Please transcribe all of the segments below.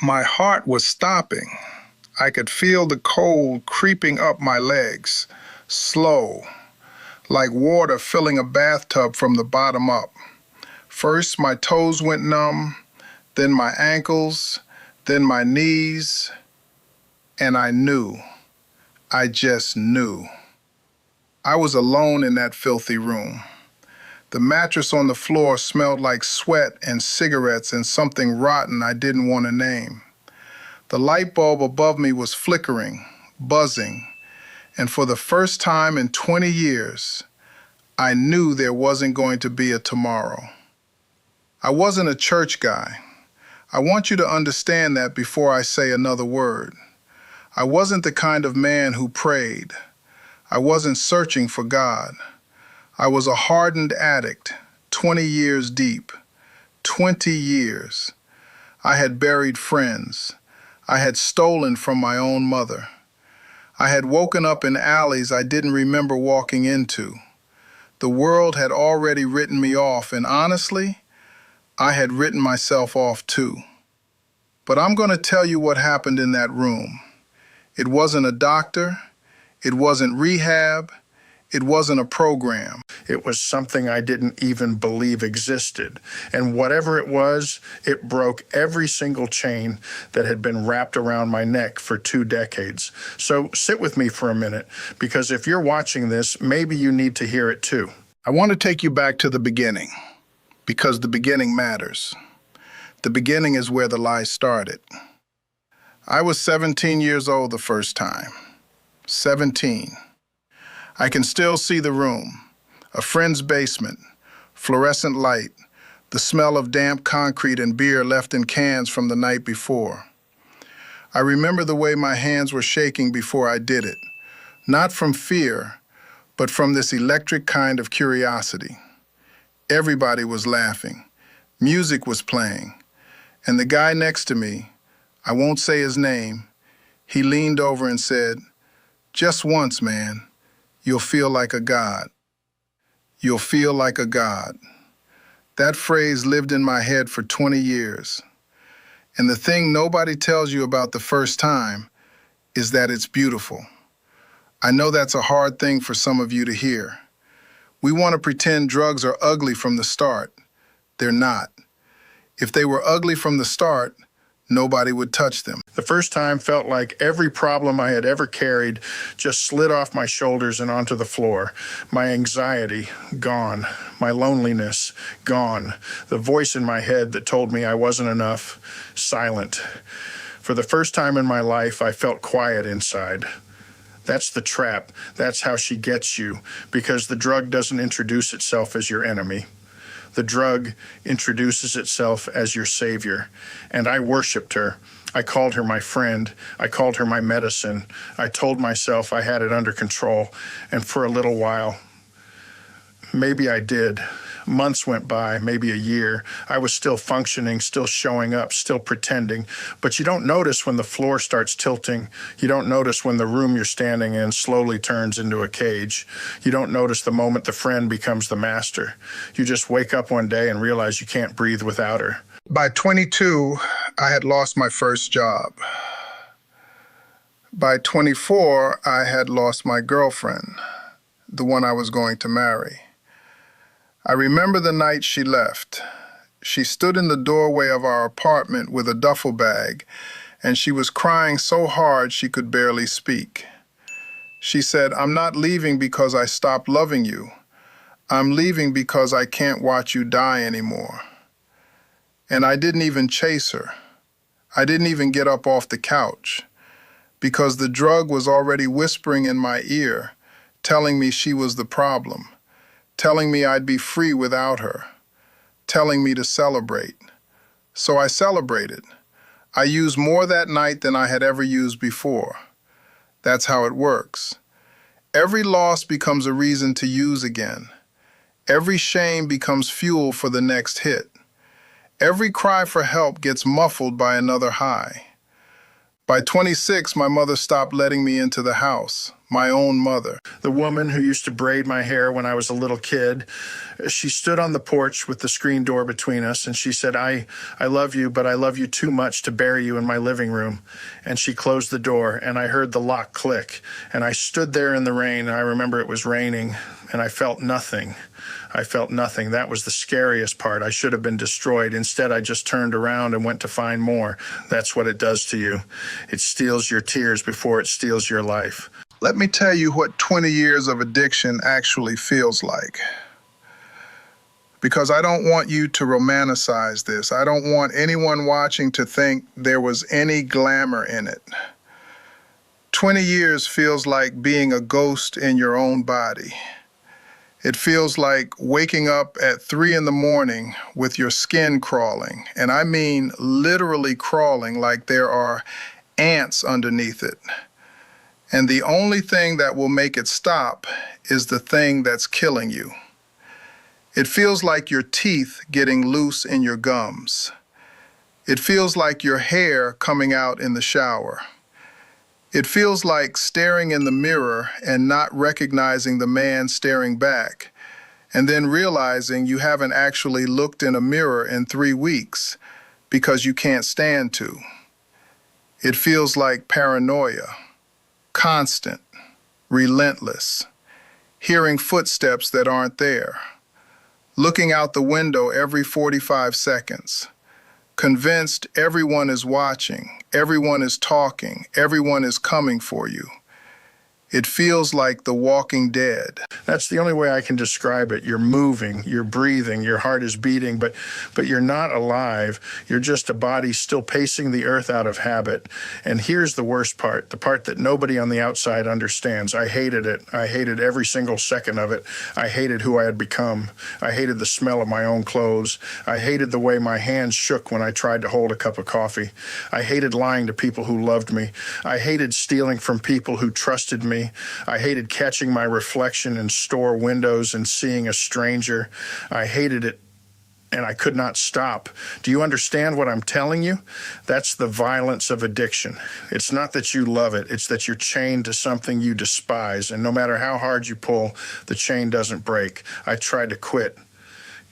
My heart was stopping. I could feel the cold creeping up my legs, slow, like water filling a bathtub from the bottom up. First, my toes went numb, then my ankles, then my knees, and I knew. I just knew. I was alone in that filthy room. The mattress on the floor smelled like sweat and cigarettes and something rotten I didn't want to name. The light bulb above me was flickering, buzzing, and for the first time in 20 years, I knew there wasn't going to be a tomorrow. I wasn't a church guy. I want you to understand that before I say another word. I wasn't the kind of man who prayed. I wasn't searching for God. I was a hardened addict, 20 years deep. 20 years. I had buried friends. I had stolen from my own mother. I had woken up in alleys I didn't remember walking into. The world had already written me off, and honestly, I had written myself off too. But I'm going to tell you what happened in that room. It wasn't a doctor. It wasn't rehab. It wasn't a program. It was something I didn't even believe existed. And whatever it was, it broke every single chain that had been wrapped around my neck for 2 decades. So sit with me for a minute, because if you're watching this, maybe you need to hear it too. I want to take you back to the beginning, because the beginning matters. The beginning is where the lie started. I was 17 years old the first time. 17. I can still see the room, a friend's basement, fluorescent light, the smell of damp concrete and beer left in cans from the night before. I remember the way my hands were shaking before I did it, not from fear, but from this electric kind of curiosity. Everybody was laughing. Music was playing. And the guy next to me, I won't say his name, he leaned over and said, "Just once, man. You'll feel like a god. You'll feel like a god." That phrase lived in my head for 20 years. And the thing nobody tells you about the first time is that it's beautiful. I know that's a hard thing for some of you to hear. We want to pretend drugs are ugly from the start. They're not. If they were ugly from the start, nobody would touch them. The first time felt like every problem I had ever carried just slid off my shoulders and onto the floor. My anxiety, gone. My loneliness, gone. The voice in my head that told me I wasn't enough, silent. For the first time in my life, I felt quiet inside. That's the trap. That's how she gets you, because the drug doesn't introduce itself as your enemy. The drug introduces itself as your savior, and I worshiped her. I called her my friend. I called her my medicine. I told myself I had it under control, and for a little while, maybe I did. Months went by, maybe a year. I was still functioning, still showing up, still pretending. But you don't notice when the floor starts tilting. You don't notice when the room you're standing in slowly turns into a cage. You don't notice the moment the friend becomes the master. You just wake up one day and realize you can't breathe without her. By 22, I had lost my first job. By 24, I had lost my girlfriend, the one I was going to marry. I remember the night she left. She stood in the doorway of our apartment with a duffel bag, and she was crying so hard she could barely speak. She said, "I'm not leaving because I stopped loving you. I'm leaving because I can't watch you die anymore." And I didn't even chase her. I didn't even get up off the couch, because the drug was already whispering in my ear, telling me she was the problem. Telling me I'd be free without her, telling me to celebrate. So I celebrated. I used more that night than I had ever used before. That's how it works. Every loss becomes a reason to use again. Every shame becomes fuel for the next hit. Every cry for help gets muffled by another high. By 26, my mother stopped letting me into the house. my own mother. The woman who used to braid my hair when I was a little kid, she stood on the porch with the screen door between us, and she said, I love you, but I love you too much to bury you in my living room. And she closed the door, and I heard the lock click, and I stood there in the rain. I remember it was raining, and I felt nothing. I felt nothing. That was the scariest part. I should have been destroyed. Instead, I just turned around and went to find more. That's what it does to you. It steals your tears before it steals your life. Let me tell you what 20 years of addiction actually feels like. Because I don't want you to romanticize this. I don't want anyone watching to think there was any glamour in it. 20 years feels like being a ghost in your own body. It feels like waking up at 3 a.m. with your skin crawling. And I mean literally crawling, like there are ants underneath it. And the only thing that will make it stop is the thing that's killing you. It feels like your teeth getting loose in your gums. It feels like your hair coming out in the shower. It feels like staring in the mirror and not recognizing the man staring back, and then realizing you haven't actually looked in a mirror in 3 weeks because you can't stand to. It feels like paranoia. Constant, relentless, hearing footsteps that aren't there, looking out the window every 45 seconds, convinced everyone is watching, everyone is talking, everyone is coming for you. It feels like The Walking Dead. That's the only way I can describe it. You're moving, you're breathing, your heart is beating, but you're not alive. You're just a body still pacing the earth out of habit. And here's the worst part, the part that nobody on the outside understands. I hated it. I hated every single second of it. I hated who I had become. I hated the smell of my own clothes. I hated the way my hands shook when I tried to hold a cup of coffee. I hated lying to people who loved me. I hated stealing from people who trusted me. I hated catching my reflection in store windows and seeing a stranger. I hated it, and I could not stop. Do you understand what I'm telling you? That's the violence of addiction. It's not that you love it. It's that you're chained to something you despise, and no matter how hard you pull, the chain doesn't break. I tried to quit.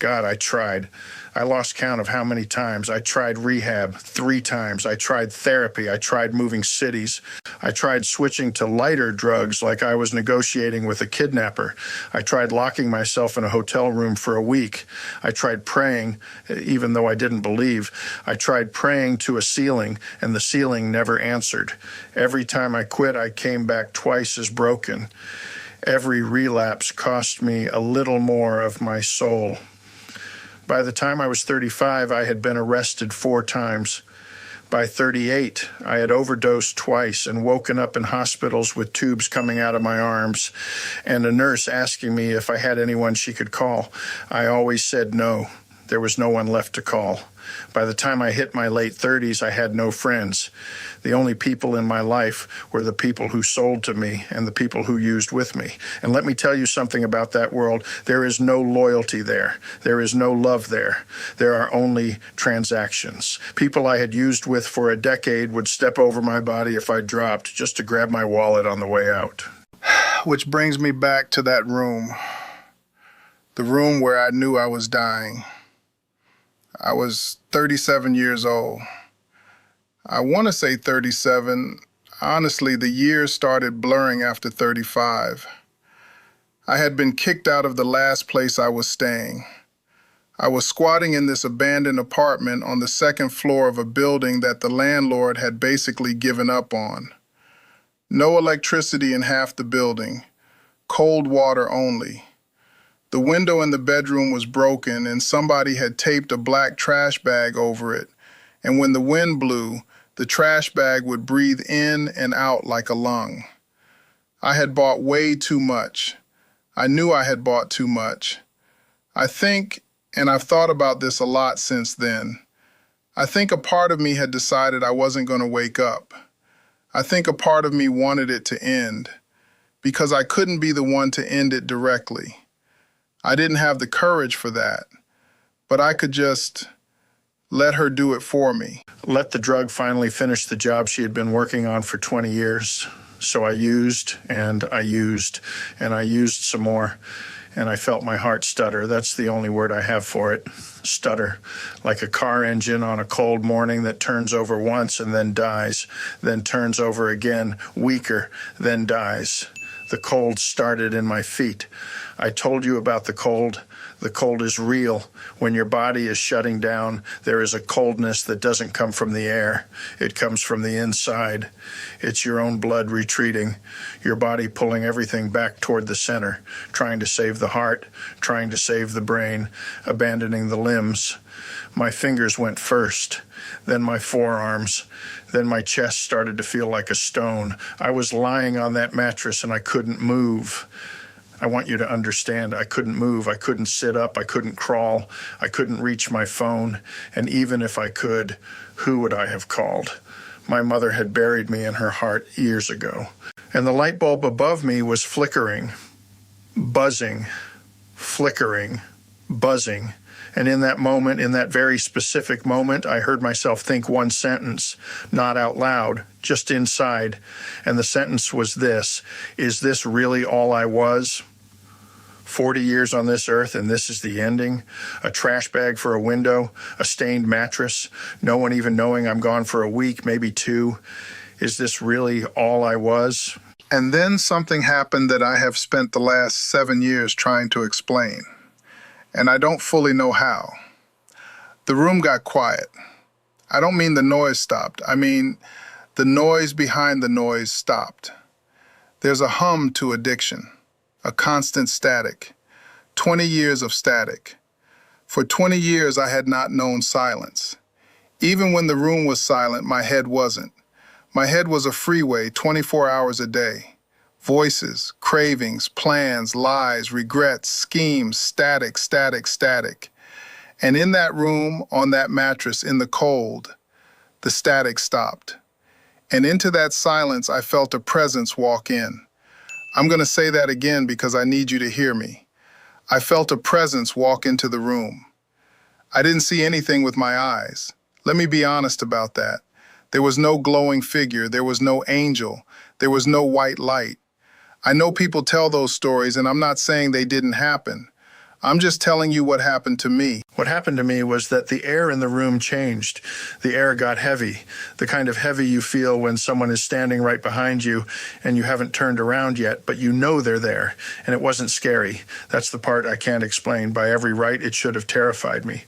God, I tried. I lost count of how many times. I tried rehab 3 times. I tried therapy. I tried moving cities. I tried switching to lighter drugs like I was negotiating with a kidnapper. I tried locking myself in a hotel room for a week. I tried praying, even though I didn't believe. I tried praying to a ceiling, and the ceiling never answered. Every time I quit, I came back twice as broken. Every relapse cost me a little more of my soul. By the time I was 35, I had been arrested 4 times. By 38, I had overdosed twice and woken up in hospitals with tubes coming out of my arms and a nurse asking me if I had anyone she could call. I always said no. There was no one left to call. By the time I hit my late 30s, I had no friends. The only people in my life were the people who sold to me and the people who used with me. And let me tell you something about that world. There is no loyalty there. There is no love there. There are only transactions. People I had used with for a decade would step over my body if I dropped just to grab my wallet on the way out. Which brings me back to that room. The room where I knew I was dying. I was 37 years old. I want to say 37. Honestly, the years started blurring after 35. I had been kicked out of the last place I was staying. I was squatting in this abandoned apartment on the 2nd floor of a building that the landlord had basically given up on. No electricity in half the building. Cold water only. The window in the bedroom was broken and somebody had taped a black trash bag over it. And when the wind blew, the trash bag would breathe in and out like a lung. I had bought way too much. I knew I had bought too much. I think, and I've thought about this a lot since then, I think a part of me had decided I wasn't going to wake up. I think a part of me wanted it to end, because I couldn't be the one to end it directly. I didn't have the courage for that, but I could just let her do it for me. Let the drug finally finish the job she had been working on for 20 years. So I used and I used and I used some more, and I felt my heart stutter. That's the only word I have for it. Stutter. Like a car engine on a cold morning that turns over once and then dies, then turns over again, weaker, then dies. The cold started in my feet. I told you about the cold. The cold is real. When your body is shutting down, there is a coldness that doesn't come from the air. It comes from the inside. It's your own blood retreating, your body pulling everything back toward the center, trying to save the heart, trying to save the brain, abandoning the limbs. My fingers went first, then my forearms, then my chest started to feel like a stone. I was lying on that mattress and I couldn't move. I want you to understand, I couldn't move, I couldn't sit up, I couldn't crawl, I couldn't reach my phone, and even if I could, who would I have called? My mother had buried me in her heart years ago, and the light bulb above me was flickering, buzzing, flickering, buzzing. And in that moment, in that very specific moment, I heard myself think one sentence, not out loud, just inside. And the sentence was this: is this really all I was? 40 years on this earth, and this is the ending? A trash bag for a window, a stained mattress, no one even knowing I'm gone for a week, maybe two. Is this really all I was? And then something happened that I have spent the last 7 years trying to explain, and I don't fully know how. The room got quiet. I don't mean the noise stopped. I mean the noise behind the noise stopped. There's a hum to addiction, a constant static, 20 years of static. For 20 years, I had not known silence. Even when the room was silent, my head wasn't. My head was a freeway 24 hours a day. Voices, cravings, plans, lies, regrets, schemes, static, static, static. And in that room, on that mattress, in the cold, the static stopped. And into that silence, I felt a presence walk in. I'm going to say that again because I need you to hear me. I felt a presence walk into the room. I didn't see anything with my eyes. Let me be honest about that. There was no glowing figure. There was no angel. There was no white light. I know people tell those stories, and I'm not saying they didn't happen. I'm just telling you what happened to me. What happened to me was that the air in the room changed. The air got heavy, the kind of heavy you feel when someone is standing right behind you and you haven't turned around yet, but you know they're there, and it wasn't scary. That's the part I can't explain. By every right, it should have terrified me.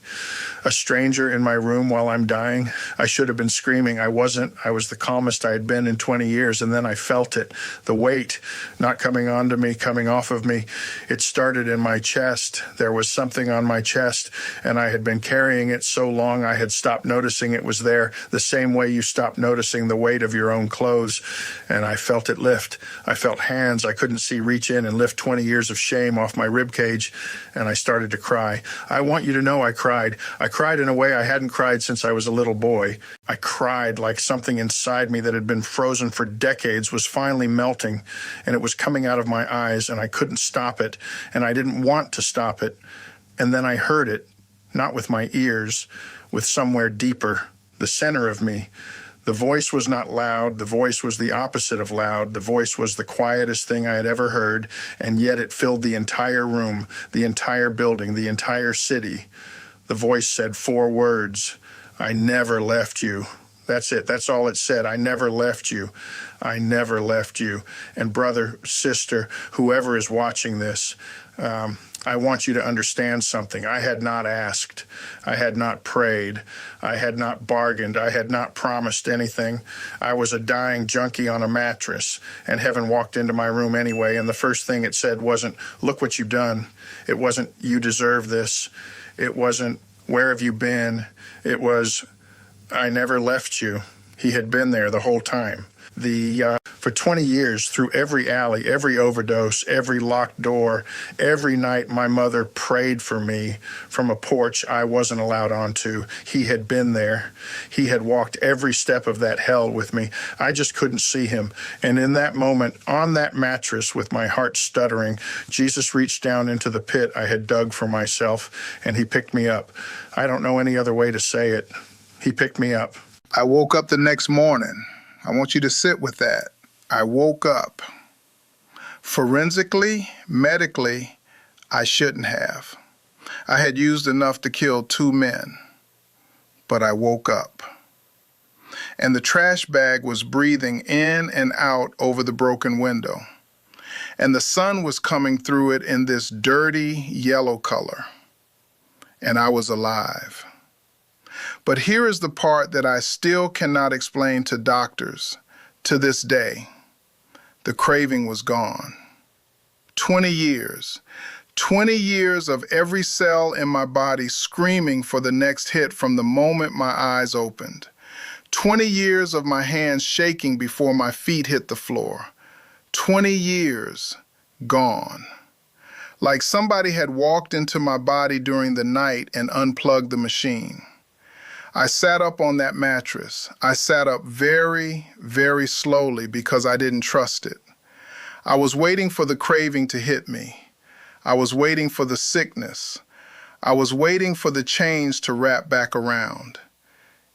A stranger in my room while I'm dying, I should have been screaming. I wasn't. I was the calmest I had been in 20 years, and then I felt it. The weight not coming onto me, coming off of me. It started in my chest. There was something on my chest, and I had been carrying it so long I had stopped noticing it was there, the same way you stop noticing the weight of your own clothes. And I felt it lift. I felt hands I couldn't see reach in and lift 20 years of shame off my rib cage, and I started to cry. I want you to know I cried. I cried in a way I hadn't cried since I was a little boy. I cried like something inside me that had been frozen for decades was finally melting, and it was coming out of my eyes, and I couldn't stop it, and I didn't want to stop it. And then I heard it, not with my ears, with somewhere deeper, the center of me. The voice was not loud. The voice was the opposite of loud. The voice was the quietest thing I had ever heard, and yet it filled the entire room, the entire building, the entire city. The voice said 4 words: I never left you. That's it. That's all it said. I never left you. I never left you. And brother, sister, whoever is watching this, I want you to understand something. I had not asked. I had not prayed. I had not bargained. I had not promised anything. I was a dying junkie on a mattress, and heaven walked into my room anyway, and the first thing it said wasn't, look what you've done. It wasn't, you deserve this. It wasn't, where have you been? It was, I never left you. He had been there the whole time. For 20 years, through every alley, every overdose, every locked door, every night my mother prayed for me from a porch I wasn't allowed onto. He had been there. He had walked every step of that hell with me. I just couldn't see him. And in that moment, on that mattress with my heart stuttering, Jesus reached down into the pit I had dug for myself, and he picked me up. I don't know any other way to say it. He picked me up. I woke up the next morning. I want you to sit with that. I woke up. Forensically, medically, I shouldn't have. I had used enough to kill 2 men. But I woke up. And the trash bag was breathing in and out over the broken window. And the sun was coming through it in this dirty yellow color. And I was alive. But here is the part that I still cannot explain to doctors to this day. The craving was gone. 20 years. 20 years of every cell in my body screaming for the next hit from the moment my eyes opened. 20 years of my hands shaking before my feet hit the floor. 20 years gone. Like somebody had walked into my body during the night and unplugged the machine. I sat up on that mattress. I sat up very, very slowly because I didn't trust it. I was waiting for the craving to hit me. I was waiting for the sickness. I was waiting for the chains to wrap back around.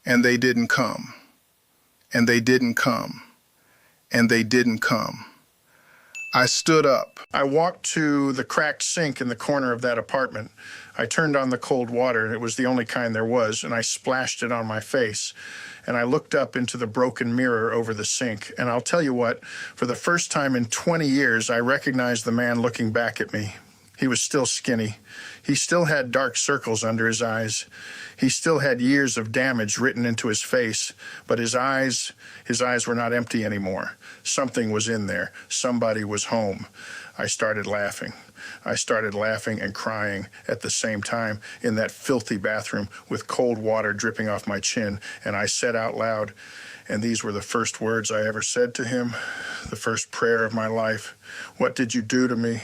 And they didn't come. And they didn't come. And they didn't come. I stood up. I walked to the cracked sink in the corner of that apartment. I turned on the cold water, and it was the only kind there was, and I splashed it on my face. And I looked up into the broken mirror over the sink. And I'll tell you what, for the first time in 20 years, I recognized the man looking back at me. He was still skinny. He still had dark circles under his eyes. He still had years of damage written into his face, but his eyes were not empty anymore. Something was in there. Somebody was home. I started laughing. I started laughing and crying at the same time in that filthy bathroom with cold water dripping off my chin, and I said out loud, and these were the first words I ever said to him, the first prayer of my life, "What did you do to me?"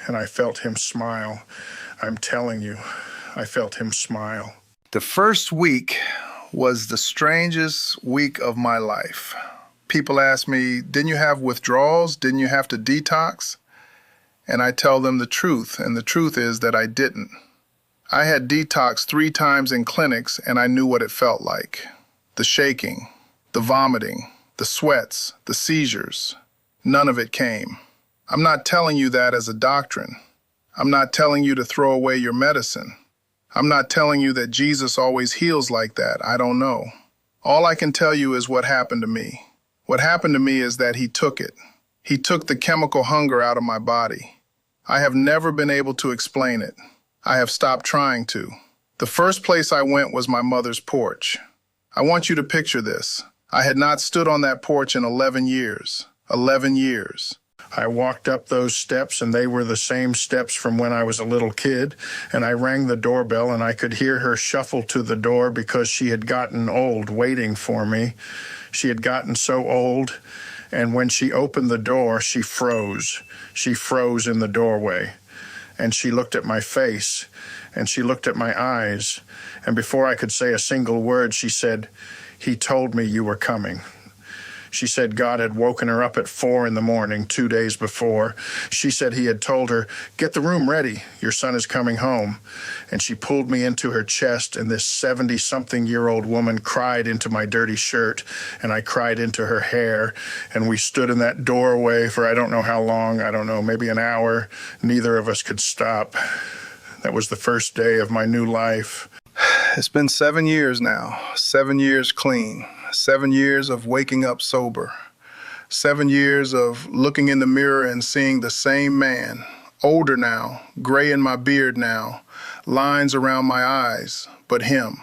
And I felt him smile. I'm telling you, I felt him smile. The first week was the strangest week of my life. People ask me, didn't you have withdrawals? Didn't you have to detox? And I tell them the truth, and the truth is that I didn't. I had detoxed 3 times in clinics, and I knew what it felt like. The shaking, the vomiting, the sweats, the seizures. None of it came. I'm not telling you that as a doctrine. I'm not telling you to throw away your medicine. I'm not telling you that Jesus always heals like that. I don't know. All I can tell you is what happened to me. What happened to me is that he took it. He took the chemical hunger out of my body. I have never been able to explain it. I have stopped trying to. The first place I went was my mother's porch. I want you to picture this. I had not stood on that porch in 11 years. 11 years. I walked up those steps, and they were the same steps from when I was a little kid, and I rang the doorbell, and I could hear her shuffle to the door because she had gotten old waiting for me. She had gotten so old, and when she opened the door, she froze. She froze in the doorway, and she looked at my face, and she looked at my eyes, and before I could say a single word, she said, "He told me you were coming." She said God had woken her up at 4 a.m, 2 days before. She said he had told her, "Get the room ready. Your son is coming home." And she pulled me into her chest, and this 70-something-year-old woman cried into my dirty shirt, and I cried into her hair. And we stood in that doorway for I don't know how long, I don't know, maybe an hour. Neither of us could stop. That was the first day of my new life. It's been 7 years now. 7 years clean. 7 years of waking up sober. 7 years of looking in the mirror and seeing the same man, older now, gray in my beard now, lines around my eyes, but him,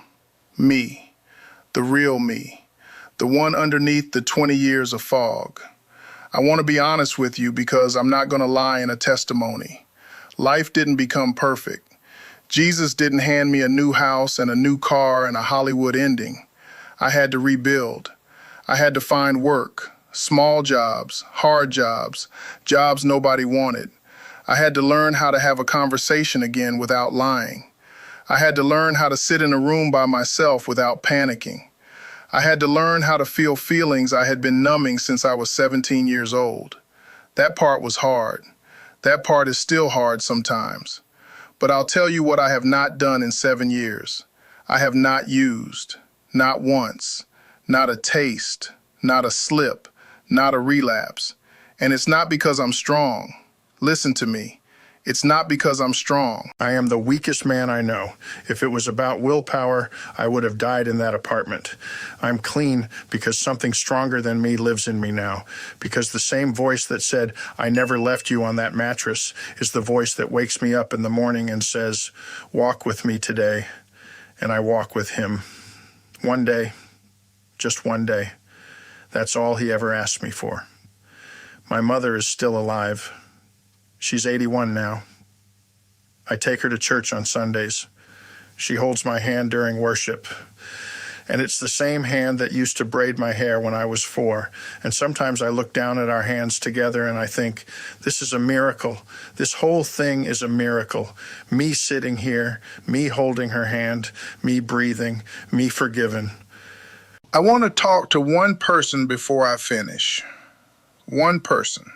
me, the real me, the one underneath the 20 years of fog. I want to be honest with you because I'm not going to lie in a testimony. Life didn't become perfect. Jesus didn't hand me a new house and a new car and a Hollywood ending. I had to rebuild. I had to find work, small jobs, hard jobs, jobs nobody wanted. I had to learn how to have a conversation again without lying. I had to learn how to sit in a room by myself without panicking. I had to learn how to feel feelings I had been numbing since I was 17 years old. That part was hard. That part is still hard sometimes. But I'll tell you what I have not done in 7 years. I have not used. Not once, not a taste, not a slip, not a relapse. And it's not because I'm strong. Listen to me. It's not because I'm strong. I am the weakest man I know. If it was about willpower, I would have died in that apartment. I'm clean because something stronger than me lives in me now. Because the same voice that said, I never left you on that mattress, is the voice that wakes me up in the morning and says, walk with me today. And I walk with him. One day, just one day. That's all he ever asked me for. My mother is still alive. She's 81 now. I take her to church on Sundays. She holds my hand during worship. And it's the same hand that used to braid my hair when I was 4. And sometimes I look down at our hands together and I think, this is a miracle. This whole thing is a miracle. Me sitting here, me holding her hand, me breathing, me forgiven. I want to talk to one person before I finish. One person.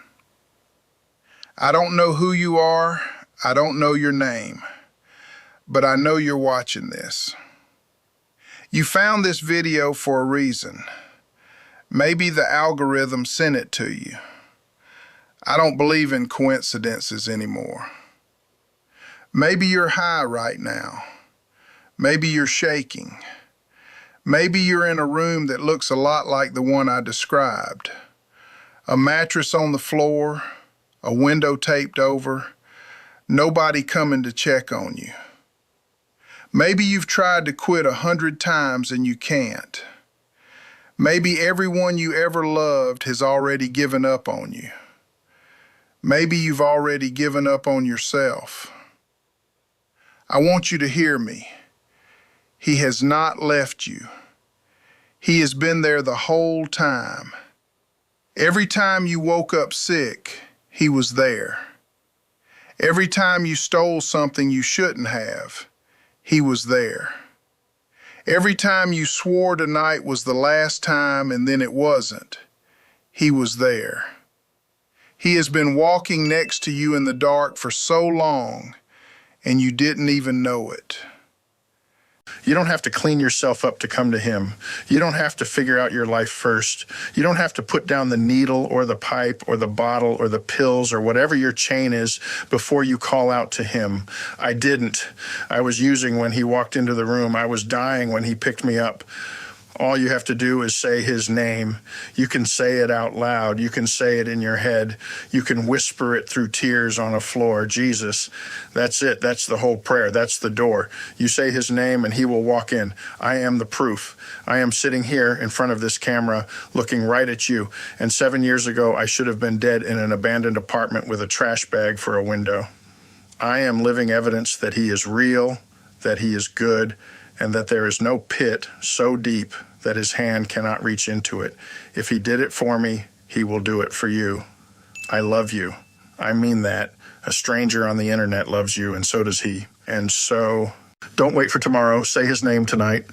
I don't know who you are. I don't know your name. But I know you're watching this. You found this video for a reason. Maybe the algorithm sent it to you. I don't believe in coincidences anymore. Maybe you're high right now. Maybe you're shaking. Maybe you're in a room that looks a lot like the one I described. A mattress on the floor, a window taped over, nobody coming to check on you. Maybe you've tried to quit 100 times and you can't. Maybe everyone you ever loved has already given up on you. Maybe you've already given up on yourself. I want you to hear me. He has not left you. He has been there the whole time. Every time you woke up sick, he was there. Every time you stole something you shouldn't have, he was there. Every time you swore tonight was the last time and then it wasn't, he was there. He has been walking next to you in the dark for so long, and you didn't even know it. You don't have to clean yourself up to come to him. You don't have to figure out your life first. You don't have to put down the needle or the pipe or the bottle or the pills or whatever your chain is before you call out to him. I didn't. I was using when he walked into the room. I was dying when he picked me up. All you have to do is say his name. You can say it out loud. You can say it in your head. You can whisper it through tears on a floor. Jesus, that's it. That's the whole prayer. That's the door. You say his name and he will walk in. I am the proof. I am sitting here in front of this camera looking right at you. And 7 years ago, I should have been dead in an abandoned apartment with a trash bag for a window. I am living evidence that he is real, that he is good, and that there is no pit so deep that his hand cannot reach into it. If he did it for me, he will do it for you. I love you. I mean that. A stranger on the internet loves you, and so does he. And so, don't wait for tomorrow. Say his name tonight.